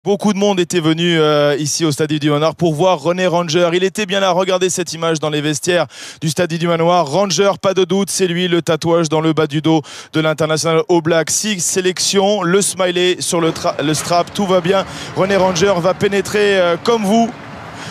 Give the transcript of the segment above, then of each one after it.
Beaucoup de monde était venu ici au Stade du Manoir pour voir René Ranger. Il était bien là, regardez cette image dans les vestiaires du Stade du Manoir. Ranger, pas de doute, c'est lui, le tatouage dans le bas du dos de l'international All Black. 6 sélections, le smiley sur le strap, tout va bien. René Ranger va pénétrer comme vous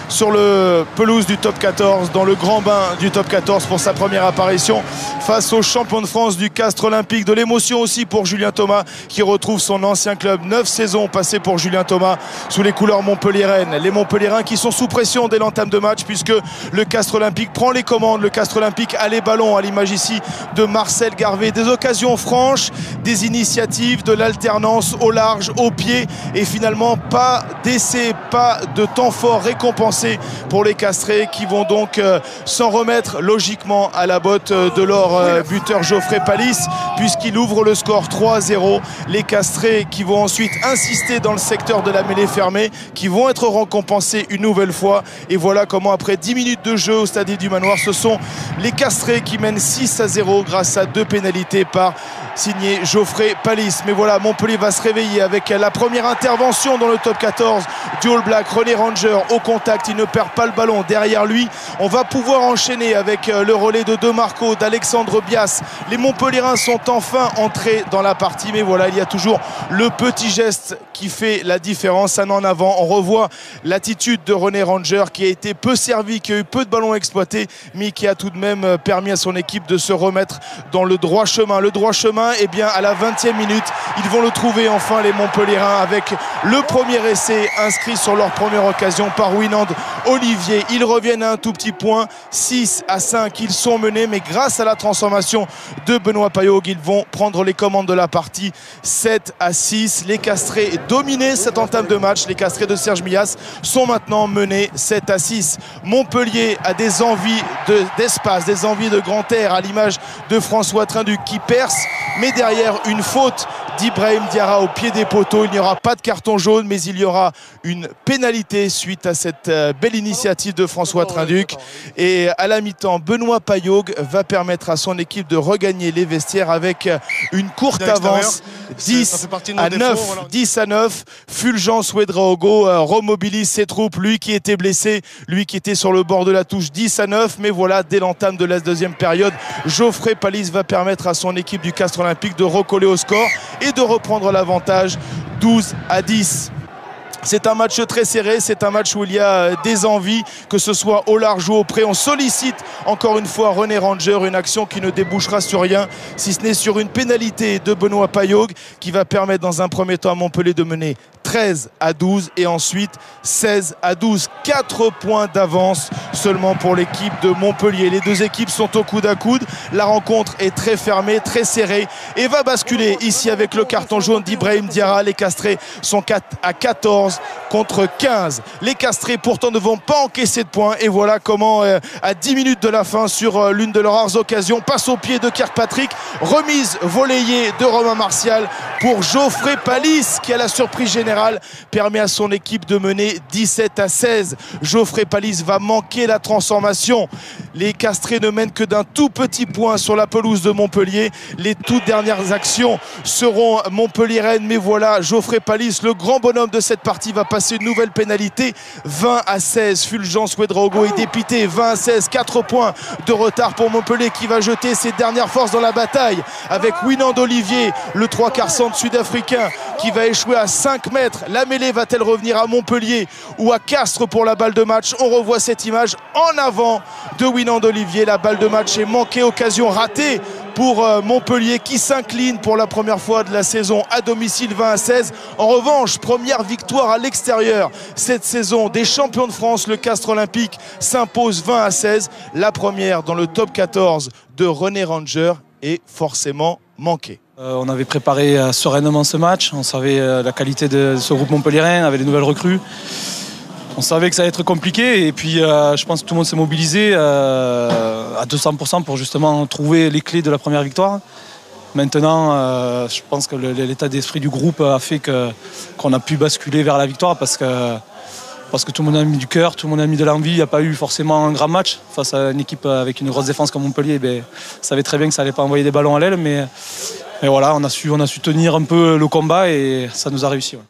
sur le pelouse du top 14, dans le grand bain du top 14 pour sa première apparition face au champion de France du Castres Olympique. De l'émotion aussi pour Julien Thomas qui retrouve son ancien club. 9 saisons passées pour Julien Thomas sous les couleurs montpelliéraines. Les Montpelliérains qui sont sous pression dès l'entame de match puisque le Castres Olympique prend les commandes. Le Castres Olympique a les ballons, à l'image ici de Marcel Garvé. Des occasions franches, des initiatives, de l'alternance au large, au pied et finalement pas d'essai, pas de temps fort récompensé pour les Castrés qui vont donc s'en remettre logiquement à la botte de leur buteur Geoffrey Palis puisqu'il ouvre le score 3-0. Les Castrés qui vont ensuite insister dans le secteur de la mêlée fermée, qui vont être récompensés une nouvelle fois. Et voilà comment après 10 minutes de jeu au Stade du Manoir, ce sont les Castrés qui mènent 6-0 grâce à 2 pénalités par signé Geoffrey Palis. Mais voilà, Montpellier va se réveiller avec la première intervention dans le top 14 du All Black. René Ranger au contact, il ne perd pas le ballon. Derrière lui, on va pouvoir enchaîner avec le relais de Demarco, d'Alexandre Bias. Les Montpelliérains sont enfin entrés dans la partie, mais voilà, il y a toujours le petit geste qui fait la différence. Un en avant, on revoit l'attitude de René Ranger qui a été peu servi, qui a eu peu de ballons exploités, mais qui a tout de même permis à son équipe de se remettre dans le droit chemin. Le droit chemin, eh bien, à la 20e minute, ils vont le trouver enfin, les Montpelliérains, avec le premier essai inscrit sur leur première occasion par Winand Olivier. Ils reviennent à un tout petit point, 6-5, ils sont menés, mais grâce à la transformation de Benoît Payaug, ils vont prendre les commandes de la partie, 7-6. Les Castrés dominaient cette entame de match. Les Castrés de Serge Millas sont maintenant menés 7-6. Montpellier a des envies d'espace, des envies de grand air, à l'image de François Trinduc qui perce, mais derrière une faute d'Ibrahim Diarra au pied des poteaux. Il n'y aura pas de carton jaune, mais il y aura une pénalité suite à cette belle initiative de François Trinduc. Et à la mi-temps, Benoît Payaug va permettre à son équipe de regagner les vestiaires avec une courte avance, 10-9. Fulgence Ouedraogo remobilise ses troupes, lui qui était blessé, lui qui était sur le bord de la touche, 10-9. Mais voilà, dès l'entame de la deuxième période, Geoffrey Palis va permettre à son équipe du Castres Olympique de recoller au score et de reprendre l'avantage, 12-10. C'est un match très serré, c'est un match où il y a des envies, que ce soit au large ou au près. On sollicite encore une fois René Ranger, une action qui ne débouchera sur rien, si ce n'est sur une pénalité de Benoît Payaug qui va permettre dans un premier temps à Montpellier de mener 13-12 et ensuite 16-12. 4 points d'avance seulement pour l'équipe de Montpellier. Les deux équipes sont au coude à coude. La rencontre est très fermée, très serrée et va basculer ici avec le carton jaune d'Ibrahim Diarra. Les Castrés sont 4-14 contre 15. Les Castrés pourtant ne vont pas encaisser de points et voilà comment à 10 minutes de la fin sur l'une de leurs rares occasions, passe au pied de Kirkpatrick, remise volleyée de Romain Martial pour Geoffrey Palis qui a la surprise générale permet à son équipe de mener 17-16. Geoffrey Palis va manquer la transformation. Les Castrés ne mènent que d'un tout petit point sur la pelouse de Montpellier. Les toutes dernières actions seront montpelliéraines, mais voilà, Geoffrey Palis, le grand bonhomme de cette partie, va passer une nouvelle pénalité, 20-16. Fulgence Ouedraogo est dépité, 20-16, 4 points de retard pour Montpellier qui va jeter ses dernières forces dans la bataille avec Winand Olivier, le 3/4 centre sud-africain qui va échouer à 5 mètres. La mêlée va-t-elle revenir à Montpellier ou à Castres pour la balle de match? On revoit cette image en avant de Winand Olivier. La balle de match est manquée, occasion ratée pour Montpellier qui s'incline pour la première fois de la saison à domicile, 20-16. En revanche, première victoire à l'extérieur cette saison des champions de France. Le Castres Olympique s'impose 20-16. La première dans le top 14 de René Ranger est forcément manquée. On avait préparé sereinement ce match. On savait la qualité de ce groupe montpelliérain avec les nouvelles recrues. On savait que ça allait être compliqué et puis je pense que tout le monde s'est mobilisé à 200% pour justement trouver les clés de la première victoire. Maintenant, je pense que l'état d'esprit du groupe a fait qu'on a pu basculer vers la victoire parce que tout le monde a mis du cœur, tout le monde a mis de l'envie. Il n'y a pas eu forcément un grand match face à une équipe avec une grosse défense comme Montpellier. On savait très bien que ça n'allait pas envoyer des ballons à l'aile, mais voilà, on a su tenir un peu le combat et ça nous a réussi. Ouais.